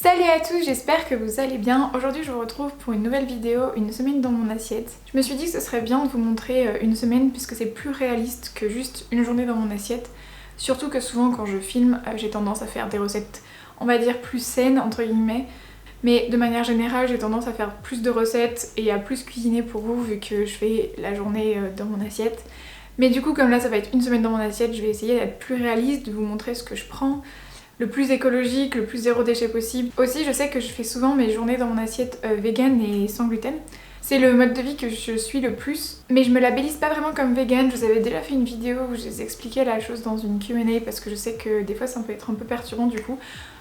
Salut à tous, j'espère que vous allez bien. Aujourd'hui je vous retrouve pour une nouvelle vidéo, une semaine dans mon assiette. Je me suis dit que ce serait bien de vous montrer une semaine puisque c'est plus réaliste que juste une journée dans mon assiette. Surtout que souvent quand je filme, j'ai tendance à faire des recettes, on va dire plus saines entre guillemets. Mais de manière générale, j'ai tendance à faire plus de recettes et à plus cuisiner pour vous vu que je fais la journée dans mon assiette. Mais du coup comme là ça va être une semaine dans mon assiette, je vais essayer d'être plus réaliste, de vous montrer ce que je prends, le plus écologique, le plus zéro déchet possible. Aussi, je sais que je fais souvent mes journées dans mon assiette vegan et sans gluten. C'est le mode de vie que je suis le plus, mais je me labellise pas vraiment comme vegan. Je vous avais déjà fait une vidéo où je vous expliquais la chose dans une Q&A parce que je sais que des fois ça peut être un peu perturbant du coup,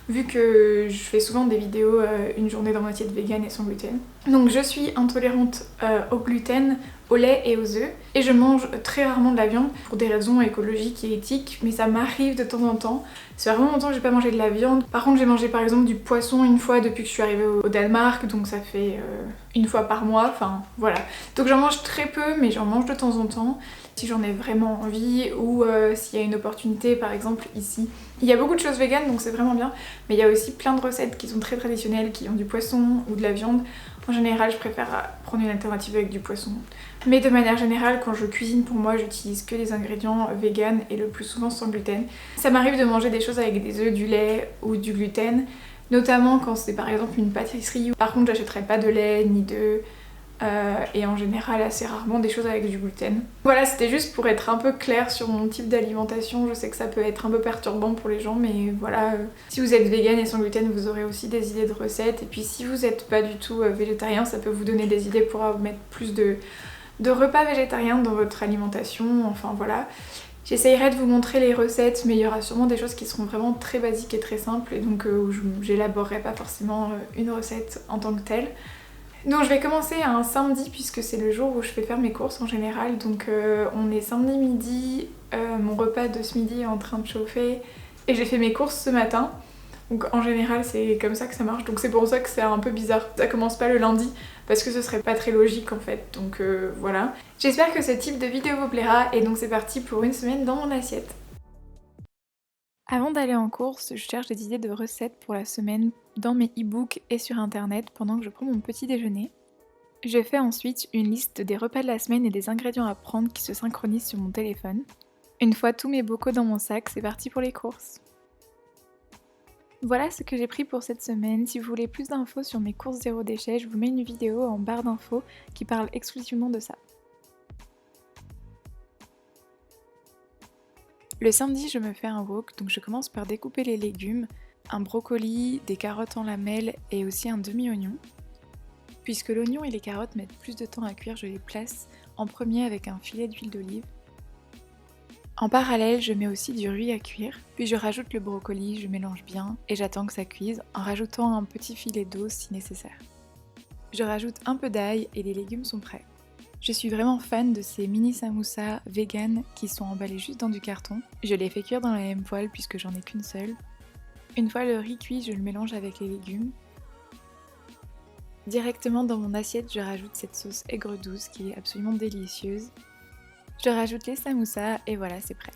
vu que je fais souvent des vidéos une journée dans mon assiette vegan et sans gluten. Donc je suis intolérante au gluten, au lait et aux œufs, et je mange très rarement de la viande pour des raisons écologiques et éthiques, mais ça m'arrive de temps en temps. Ça fait vraiment longtemps que j'ai pas mangé de la viande. Par contre j'ai mangé par exemple du poisson une fois depuis que je suis arrivée au Danemark, donc ça fait une fois par mois, enfin voilà. Donc j'en mange très peu, mais j'en mange de temps en temps si j'en ai vraiment envie ou s'il y a une opportunité par exemple ici. Il y a beaucoup de choses véganes donc c'est vraiment bien, mais il y a aussi plein de recettes qui sont très traditionnelles, qui ont du poisson ou de la viande. En général je préfère prendre une alternative avec du poisson. Mais de manière générale quand je cuisine pour moi j'utilise que des ingrédients véganes et le plus souvent sans gluten. Ça m'arrive de manger des choses avec des œufs, du lait ou du gluten, notamment quand c'est par exemple une pâtisserie. Par contre j'achèterai pas de lait ni d'œufs. Et en général assez rarement des choses avec du gluten. Voilà, c'était juste pour être un peu clair sur mon type d'alimentation. Je sais que ça peut être un peu perturbant pour les gens, mais voilà, si vous êtes vegan et sans gluten, vous aurez aussi des idées de recettes. Et puis si vous n'êtes pas du tout végétarien, ça peut vous donner des idées pour mettre plus de repas végétariens dans votre alimentation. Enfin voilà. J'essayerai de vous montrer les recettes, mais il y aura sûrement des choses qui seront vraiment très basiques et très simples, et donc j'élaborerai pas forcément une recette en tant que telle. Donc je vais commencer un samedi puisque c'est le jour où je vais faire mes courses en général. Donc on est samedi midi, mon repas de ce midi est en train de chauffer et j'ai fait mes courses ce matin. Donc en général c'est comme ça que ça marche, donc c'est pour ça que c'est un peu bizarre. Ça commence pas le lundi parce que ce serait pas très logique en fait, donc voilà. J'espère que ce type de vidéo vous plaira et donc c'est parti pour une semaine dans mon assiette. Avant d'aller en course, je cherche des idées de recettes pour la semaine dans mes e-books et sur internet pendant que je prends mon petit déjeuner. Je fais ensuite une liste des repas de la semaine et des ingrédients à prendre qui se synchronisent sur mon téléphone. Une fois tous mes bocaux dans mon sac, c'est parti pour les courses. Voilà ce que j'ai pris pour cette semaine. Si vous voulez plus d'infos sur mes courses zéro déchet, je vous mets une vidéo en barre d'infos qui parle exclusivement de ça. Le samedi, je me fais un wok, donc je commence par découper les légumes, un brocoli, des carottes en lamelles et aussi un demi-oignon. Puisque l'oignon et les carottes mettent plus de temps à cuire, je les place en premier avec un filet d'huile d'olive. En parallèle, je mets aussi du riz à cuire, puis je rajoute le brocoli, je mélange bien et j'attends que ça cuise en rajoutant un petit filet d'eau si nécessaire. Je rajoute un peu d'ail et les légumes sont prêts. Je suis vraiment fan de ces mini samoussas vegan qui sont emballés juste dans du carton. Je les fais cuire dans la même poêle puisque j'en ai qu'une seule. Une fois le riz cuit, je le mélange avec les légumes. Directement dans mon assiette, je rajoute cette sauce aigre douce qui est absolument délicieuse. Je rajoute les samoussas et voilà, c'est prêt.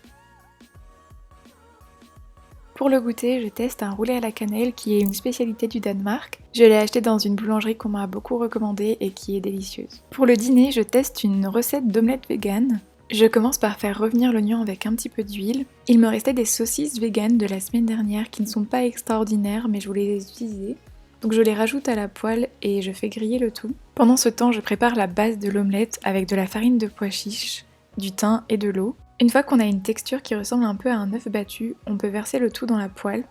Pour le goûter, je teste un roulé à la cannelle qui est une spécialité du Danemark. Je l'ai acheté dans une boulangerie qu'on m'a beaucoup recommandée et qui est délicieuse. Pour le dîner, je teste une recette d'omelette vegan. Je commence par faire revenir l'oignon avec un petit peu d'huile. Il me restait des saucisses vegan de la semaine dernière qui ne sont pas extraordinaires mais je voulais les utiliser. Donc je les rajoute à la poêle et je fais griller le tout. Pendant ce temps, je prépare la base de l'omelette avec de la farine de pois chiche, du thym et de l'eau. Une fois qu'on a une texture qui ressemble un peu à un œuf battu, on peut verser le tout dans la poêle.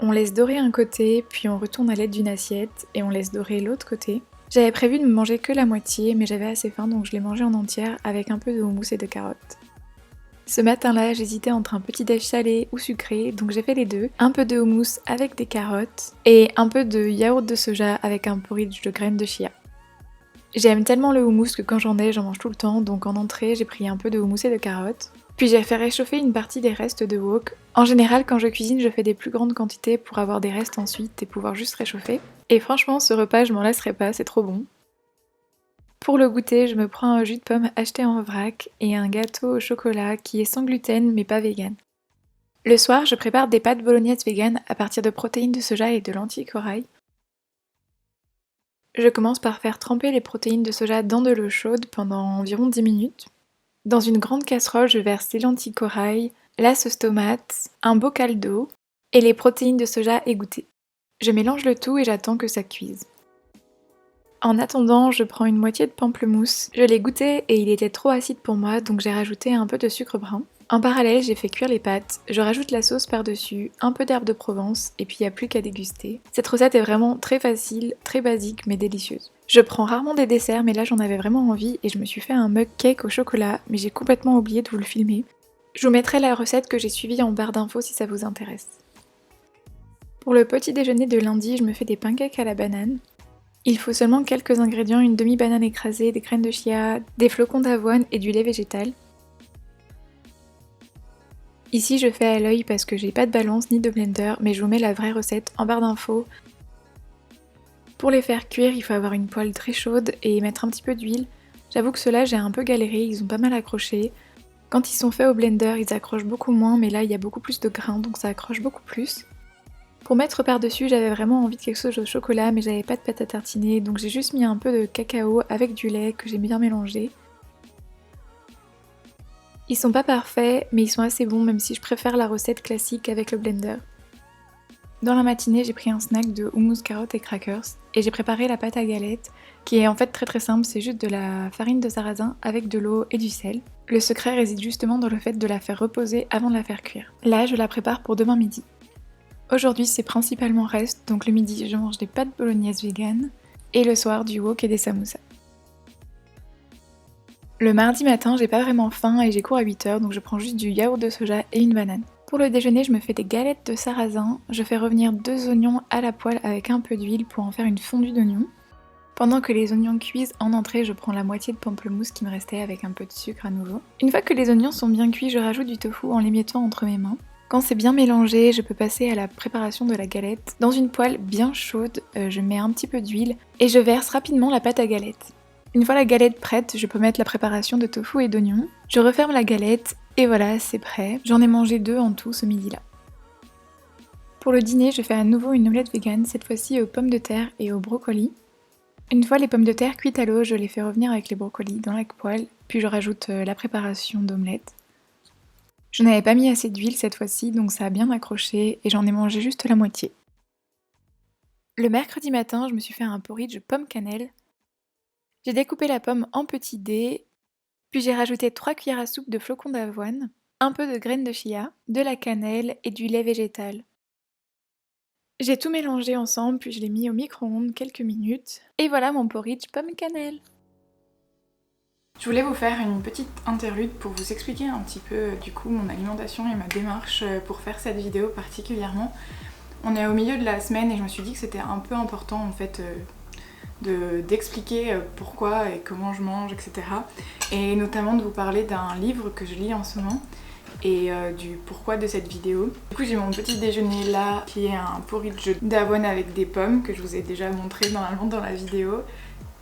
On laisse dorer un côté, puis on retourne à l'aide d'une assiette et on laisse dorer l'autre côté. J'avais prévu de me manger que la moitié, mais j'avais assez faim donc je l'ai mangé en entière avec un peu de houmous et de carottes. Ce matin-là, j'hésitais entre un petit déj salé ou sucré, donc j'ai fait les deux. Un peu de houmous avec des carottes et un peu de yaourt de soja avec un porridge de graines de chia. J'aime tellement le houmous que quand j'en ai, j'en mange tout le temps, donc en entrée, j'ai pris un peu de houmous et de carottes. Puis j'ai fait réchauffer une partie des restes de wok. En général, quand je cuisine, je fais des plus grandes quantités pour avoir des restes ensuite et pouvoir juste réchauffer. Et franchement, ce repas, je m'en lasserai pas, c'est trop bon. Pour le goûter, je me prends un jus de pomme acheté en vrac et un gâteau au chocolat qui est sans gluten mais pas vegan. Le soir, je prépare des pâtes bolognaise vegan à partir de protéines de soja et de lentilles corail. Je commence par faire tremper les protéines de soja dans de l'eau chaude pendant environ 10 minutes. Dans une grande casserole, je verse les lentilles corail, la sauce tomate, un bocal d'eau et les protéines de soja égouttées. Je mélange le tout et j'attends que ça cuise. En attendant, je prends une moitié de pamplemousse. Je l'ai goûté et il était trop acide pour moi, donc j'ai rajouté un peu de sucre brun. En parallèle, j'ai fait cuire les pâtes, je rajoute la sauce par-dessus, un peu d'herbe de Provence, et puis il n'y a plus qu'à déguster. Cette recette est vraiment très facile, très basique, mais délicieuse. Je prends rarement des desserts, mais là j'en avais vraiment envie, et je me suis fait un mug cake au chocolat, mais j'ai complètement oublié de vous le filmer. Je vous mettrai la recette que j'ai suivie en barre d'infos si ça vous intéresse. Pour le petit déjeuner de lundi, je me fais des pancakes à la banane. Il faut seulement quelques ingrédients, une demi-banane écrasée, des graines de chia, des flocons d'avoine et du lait végétal. Ici je fais à l'œil parce que j'ai pas de balance ni de blender, mais je vous mets la vraie recette en barre d'infos. Pour les faire cuire, il faut avoir une poêle très chaude et mettre un petit peu d'huile. J'avoue que ceux-là j'ai un peu galéré, ils ont pas mal accroché. Quand ils sont faits au blender, ils accrochent beaucoup moins, mais là il y a beaucoup plus de grains, donc ça accroche beaucoup plus. Pour mettre par-dessus, j'avais vraiment envie de quelque chose au chocolat, mais j'avais pas de pâte à tartiner, donc j'ai juste mis un peu de cacao avec du lait que j'ai bien mélangé. Ils sont pas parfaits, mais ils sont assez bons, même si je préfère la recette classique avec le blender. Dans la matinée, j'ai pris un snack de houmous carottes et crackers, et j'ai préparé la pâte à galette, qui est en fait très simple, c'est juste de la farine de sarrasin avec de l'eau et du sel. Le secret réside justement dans le fait de la faire reposer avant de la faire cuire. Là, je la prépare pour demain midi. Aujourd'hui, c'est principalement reste, donc le midi, je mange des pâtes bolognaise vegan, et le soir, du wok et des samoussas. Le mardi matin, j'ai pas vraiment faim et j'ai cours à 8 h, donc je prends juste du yaourt de soja et une banane. Pour le déjeuner, je me fais des galettes de sarrasin, je fais revenir 2 oignons à la poêle avec un peu d'huile pour en faire une fondue d'oignons. Pendant que les oignons cuisent, en entrée, je prends la moitié de pamplemousse qui me restait avec un peu de sucre à nouveau. Une fois que les oignons sont bien cuits, je rajoute du tofu en l'émiettant entre mes mains. Quand c'est bien mélangé, je peux passer à la préparation de la galette. Dans une poêle bien chaude, je mets un petit peu d'huile et je verse rapidement la pâte à galette. Une fois la galette prête, je peux mettre la préparation de tofu et d'oignons. Je referme la galette et voilà, c'est prêt. J'en ai mangé 2 en tout ce midi-là. Pour le dîner, je fais à nouveau une omelette vegan, cette fois-ci aux pommes de terre et aux brocolis. Une fois les pommes de terre cuites à l'eau, je les fais revenir avec les brocolis dans la poêle, puis je rajoute la préparation d'omelette. Je n'avais pas mis assez d'huile cette fois-ci, donc ça a bien accroché et j'en ai mangé juste la moitié. Le mercredi matin, je me suis fait un porridge pomme cannelle. J'ai découpé la pomme en petits dés, puis j'ai rajouté 3 cuillères à soupe de flocons d'avoine, un peu de graines de chia, de la cannelle et du lait végétal. J'ai tout mélangé ensemble, puis je l'ai mis au micro-ondes quelques minutes, et voilà mon porridge pomme cannelle. Je voulais vous faire une petite interlude pour vous expliquer un petit peu du coup mon alimentation et ma démarche pour faire cette vidéo particulièrement. On est au milieu de la semaine et je me suis dit que c'était un peu important en fait d'expliquer pourquoi et comment je mange, etc. Et notamment de vous parler d'un livre que je lis en ce moment et du pourquoi de cette vidéo. Du coup j'ai mon petit déjeuner là qui est un porridge d'avoine avec des pommes que je vous ai déjà montré normalement dans la vidéo.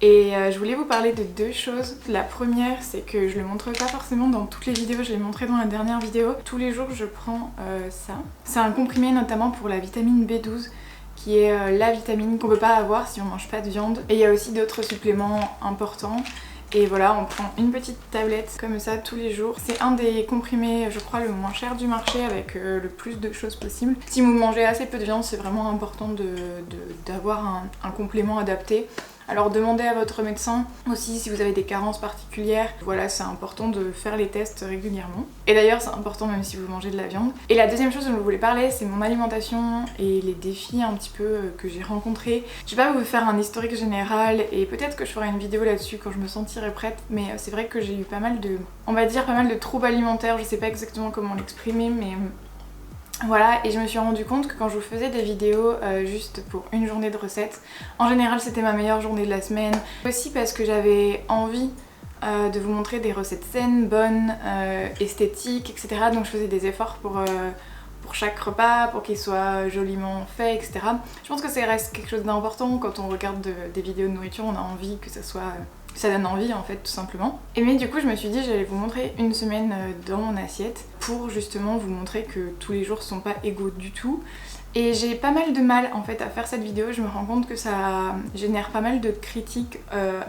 Et je voulais vous parler de 2 choses. La première, c'est que je le montre pas forcément dans toutes les vidéos, je l'ai montré dans la dernière vidéo. Tous les jours je prends ça. C'est un comprimé notamment pour la vitamine B12 qui est la vitamine qu'on peut pas avoir si on mange pas de viande. Et il y a aussi d'autres suppléments importants. Et voilà, on prend une petite tablette comme ça tous les jours. C'est un des comprimés, je crois, le moins cher du marché avec le plus de choses possibles. Si vous mangez assez peu de viande, c'est vraiment important d'avoir un complément adapté. Alors demandez à votre médecin aussi si vous avez des carences particulières. Voilà, c'est important de faire les tests régulièrement. Et d'ailleurs c'est important même si vous mangez de la viande. Et la deuxième chose dont je voulais parler, c'est mon alimentation et les défis un petit peu que j'ai rencontrés. Je vais pas vous faire un historique général et peut-être que je ferai une vidéo là-dessus quand je me sentirai prête. Mais c'est vrai que j'ai eu pas mal de, on va dire pas mal de troubles alimentaires. Je sais pas exactement comment l'exprimer, mais voilà, et je me suis rendu compte que quand je vous faisais des vidéos juste pour une journée de recettes, en général c'était ma meilleure journée de la semaine. Aussi parce que j'avais envie de vous montrer des recettes saines, bonnes, esthétiques, etc. Donc je faisais des efforts pour chaque repas, pour qu'il soit joliment fait, etc. Je pense que ça reste quelque chose d'important quand on regarde des vidéos de nourriture, on a envie que ça soit ça donne envie en fait tout simplement. Et mais du coup je me suis dit j'allais vous montrer une semaine dans mon assiette pour justement vous montrer que tous les jours sont pas égaux du tout. Et j'ai pas mal de mal en fait à faire cette vidéo, je me rends compte que ça génère pas mal de critiques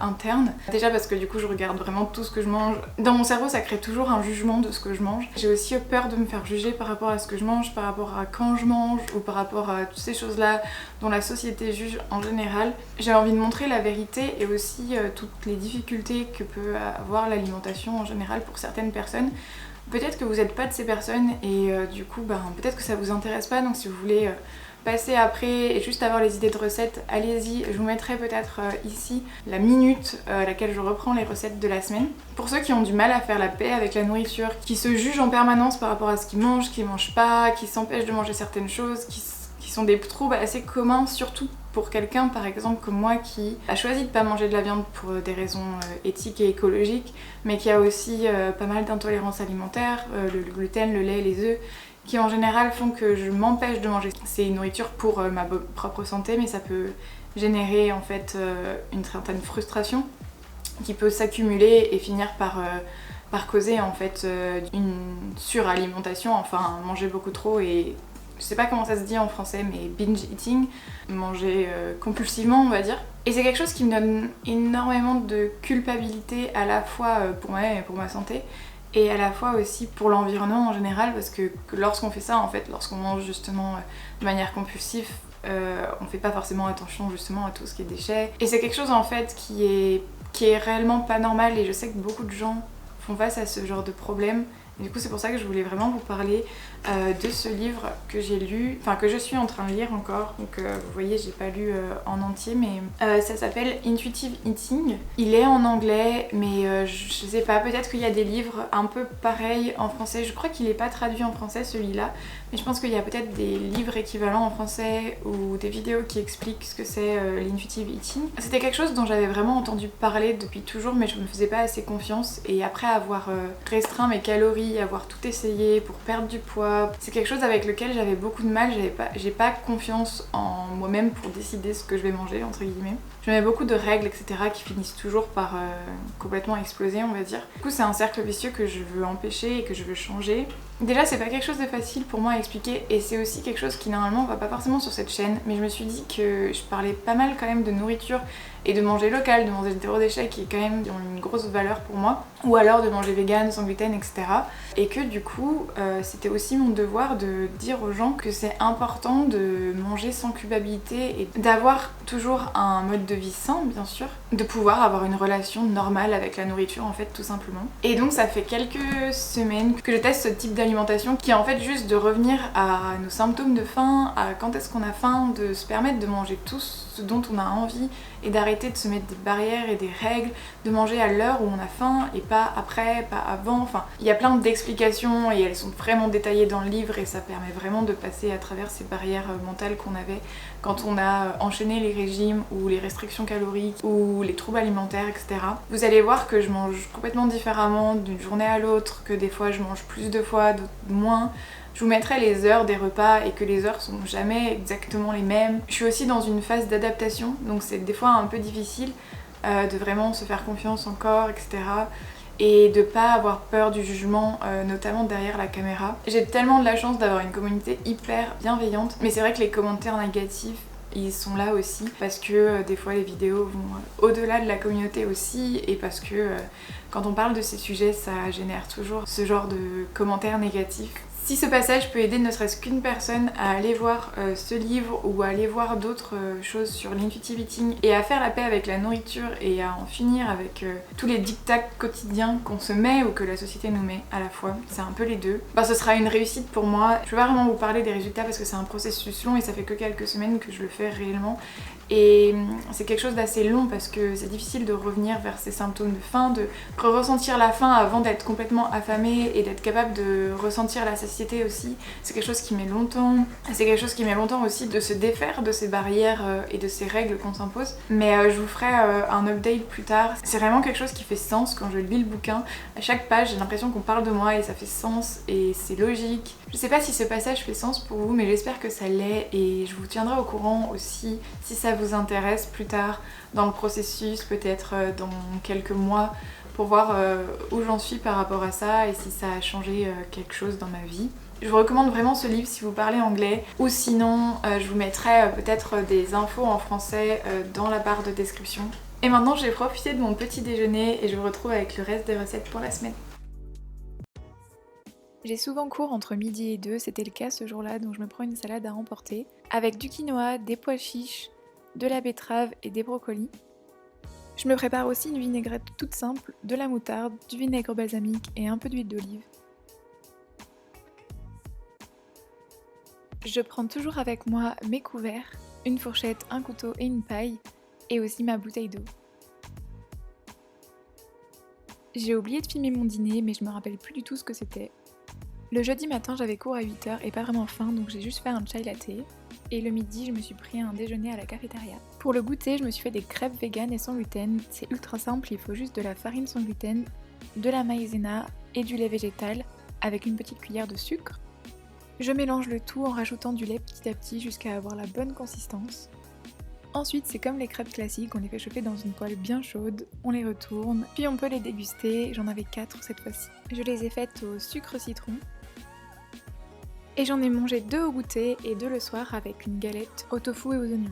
internes. Déjà parce que du coup je regarde vraiment tout ce que je mange. Dans mon cerveau ça crée toujours un jugement de ce que je mange. J'ai aussi peur de me faire juger par rapport à ce que je mange, par rapport à quand je mange ou par rapport à toutes ces choses là dont la société juge en général. J'ai envie de montrer la vérité et aussi toutes les difficultés que peut avoir l'alimentation en général pour certaines personnes. Peut-être que vous n'êtes pas de ces personnes et du coup peut-être que ça vous intéresse pas, donc si vous voulez passer après et juste avoir les idées de recettes, allez-y. Je vous mettrai peut-être ici la minute à laquelle je reprends les recettes de la semaine. Pour ceux qui ont du mal à faire la paix avec la nourriture, qui se jugent en permanence par rapport à ce qu'ils mangent, qui mangent pas, qui s'empêchent de manger certaines choses, qui sont des troubles assez communs, surtout pour quelqu'un par exemple comme moi qui a choisi de pas manger de la viande pour des raisons éthiques et écologiques, mais qui a aussi pas mal d'intolérance alimentaire, le gluten, le lait, les œufs, qui en général font que je m'empêche de manger ces nourritures pour ma propre santé, mais ça peut générer en fait une certaine frustration qui peut s'accumuler et finir par causer en fait une suralimentation, enfin manger beaucoup trop et je sais pas comment ça se dit en français, mais binge eating, manger compulsivement on va dire. Et c'est quelque chose qui me donne énormément de culpabilité à la fois pour moi-même et pour ma santé, et à la fois aussi pour l'environnement en général, parce que lorsqu'on fait ça en fait, lorsqu'on mange justement de manière compulsive, on fait pas forcément attention justement à tout ce qui est déchets. Et c'est quelque chose en fait qui est réellement pas normal, et je sais que beaucoup de gens font face à ce genre de problème. Et du coup c'est pour ça que je voulais vraiment vous parler de ce livre que j'ai lu, enfin que je suis en train de lire encore, donc vous voyez j'ai pas lu en entier, mais ça s'appelle Intuitive Eating. Il est en anglais, mais je sais pas, peut-être qu'il y a des livres un peu pareils en français. Je crois qu'il est pas traduit en français celui-là, mais je pense qu'il y a peut-être des livres équivalents en français ou des vidéos qui expliquent ce que c'est l'Intuitive Eating. C'était quelque chose dont j'avais vraiment entendu parler depuis toujours, mais je me faisais pas assez confiance, et après avoir restreint mes calories, avoir tout essayé pour perdre du poids, c'est quelque chose avec lequel j'avais beaucoup de mal. J'ai pas confiance en moi-même pour décider ce que je vais manger entre guillemets. Je mets beaucoup de règles etc qui finissent toujours par complètement exploser on va dire. Du coup c'est un cercle vicieux que je veux empêcher et que je veux changer. Déjà c'est pas quelque chose de facile pour moi à expliquer, et c'est aussi quelque chose qui normalement va pas forcément sur cette chaîne, mais je me suis dit que je parlais pas mal quand même de nourriture et de manger local, de manger zéro déchet qui est quand même une grosse valeur pour moi, ou alors de manger vegan, sans gluten, etc. Et que du coup c'était aussi mon devoir de dire aux gens que c'est important de manger sans culpabilité et d'avoir toujours un mode de vie sain bien sûr, de pouvoir avoir une relation normale avec la nourriture en fait tout simplement. Et donc ça fait quelques semaines que je teste ce type d'alimentation qui est en fait juste de revenir à nos symptômes de faim, à quand est-ce qu'on a faim, de se permettre de manger tout ce dont on a envie et d'arrêter de se mettre des barrières et des règles, de manger à l'heure où on a faim et pas après, pas avant. Enfin, il y a plein d'explications et elles sont vraiment détaillées dans le livre, et ça permet vraiment de passer à travers ces barrières mentales qu'on avait quand on a enchaîné les régimes ou les restrictions caloriques ou les troubles alimentaires, etc. Vous allez voir que je mange complètement différemment d'une journée à l'autre, que des fois je mange plus de fois, d'autres moins. Je vous mettrai les heures des repas et que les heures sont jamais exactement les mêmes. Je suis aussi dans une phase d'adaptation, donc c'est des fois un peu difficile de vraiment se faire confiance encore, etc. Et de pas avoir peur du jugement, notamment derrière la caméra. J'ai tellement de la chance d'avoir une communauté hyper bienveillante, mais c'est vrai que les commentaires négatifs, ils sont là aussi parce que des fois les vidéos vont au-delà de la communauté aussi, et parce que quand on parle de ces sujets ça génère toujours ce genre de commentaires négatifs. Si ce passage peut aider ne serait-ce qu'une personne à aller voir ce livre ou à aller voir d'autres choses sur l'intuitive eating et à faire la paix avec la nourriture et à en finir avec tous les dictats quotidiens qu'on se met ou que la société nous met à la fois, c'est un peu les deux, ce sera une réussite pour moi. Je peux pas vraiment vous parler des résultats parce que c'est un processus long et ça fait que quelques semaines que je le fais réellement. Et c'est quelque chose d'assez long parce que c'est difficile de revenir vers ces symptômes de faim, de ressentir la faim avant d'être complètement affamé et d'être capable de ressentir la satiété société aussi, c'est quelque chose qui met longtemps. C'est quelque chose qui met longtemps aussi de se défaire de ces barrières et de ces règles qu'on s'impose. Mais je vous ferai un update plus tard. C'est vraiment quelque chose qui fait sens quand je lis le bouquin. À chaque page, j'ai l'impression qu'on parle de moi et ça fait sens et c'est logique. Je sais pas si ce passage fait sens pour vous, mais j'espère que ça l'est et je vous tiendrai au courant aussi si ça vous intéresse plus tard dans le processus, peut-être dans quelques mois, pour voir où j'en suis par rapport à ça et si ça a changé quelque chose dans ma vie. Je vous recommande vraiment ce livre si vous parlez anglais, ou sinon je vous mettrai peut-être des infos en français dans la barre de description. Et maintenant j'ai profité de mon petit déjeuner et je vous retrouve avec le reste des recettes pour la semaine. J'ai souvent cours entre midi et 2, c'était le cas ce jour-là, donc je me prends une salade à emporter avec du quinoa, des pois chiches, de la betterave et des brocolis. Je me prépare aussi une vinaigrette toute simple, de la moutarde, du vinaigre balsamique et un peu d'huile d'olive. Je prends toujours avec moi mes couverts, une fourchette, un couteau et une paille, et aussi ma bouteille d'eau. J'ai oublié de filmer mon dîner, mais je me rappelle plus du tout ce que c'était. Le jeudi matin, j'avais cours à 8 h et pas vraiment faim, donc j'ai juste fait un chai latte. Et le midi, je me suis pris un déjeuner à la cafétéria. Pour le goûter, je me suis fait des crêpes véganes et sans gluten. C'est ultra simple, il faut juste de la farine sans gluten, de la maïzena et du lait végétal, avec une petite cuillère de sucre. Je mélange le tout en rajoutant du lait petit à petit jusqu'à avoir la bonne consistance. Ensuite, c'est comme les crêpes classiques, on les fait chauffer dans une poêle bien chaude, on les retourne, puis on peut les déguster. J'en avais 4 cette fois-ci. Je les ai faites au sucre citron. Et j'en ai mangé 2 au goûter et 2 le soir avec une galette au tofu et aux oignons.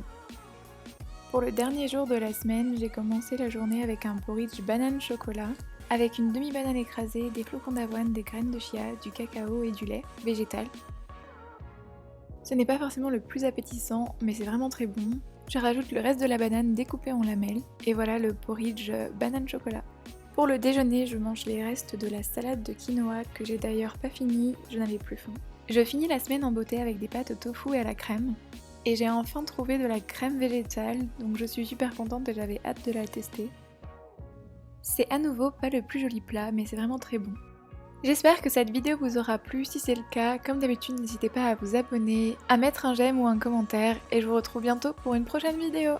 Pour le dernier jour de la semaine, j'ai commencé la journée avec un porridge banane chocolat, avec une demi-banane écrasée, des flocons d'avoine, des graines de chia, du cacao et du lait végétal. Ce n'est pas forcément le plus appétissant, mais c'est vraiment très bon. Je rajoute le reste de la banane découpée en lamelles, et voilà le porridge banane chocolat. Pour le déjeuner, je mange les restes de la salade de quinoa que j'ai d'ailleurs pas fini, je n'avais plus faim. Je finis la semaine en beauté avec des pâtes au tofu et à la crème. Et j'ai enfin trouvé de la crème végétale, donc je suis super contente et j'avais hâte de la tester. C'est à nouveau pas le plus joli plat, mais c'est vraiment très bon. J'espère que cette vidéo vous aura plu, si c'est le cas, comme d'habitude n'hésitez pas à vous abonner, à mettre un j'aime ou un commentaire, et je vous retrouve bientôt pour une prochaine vidéo.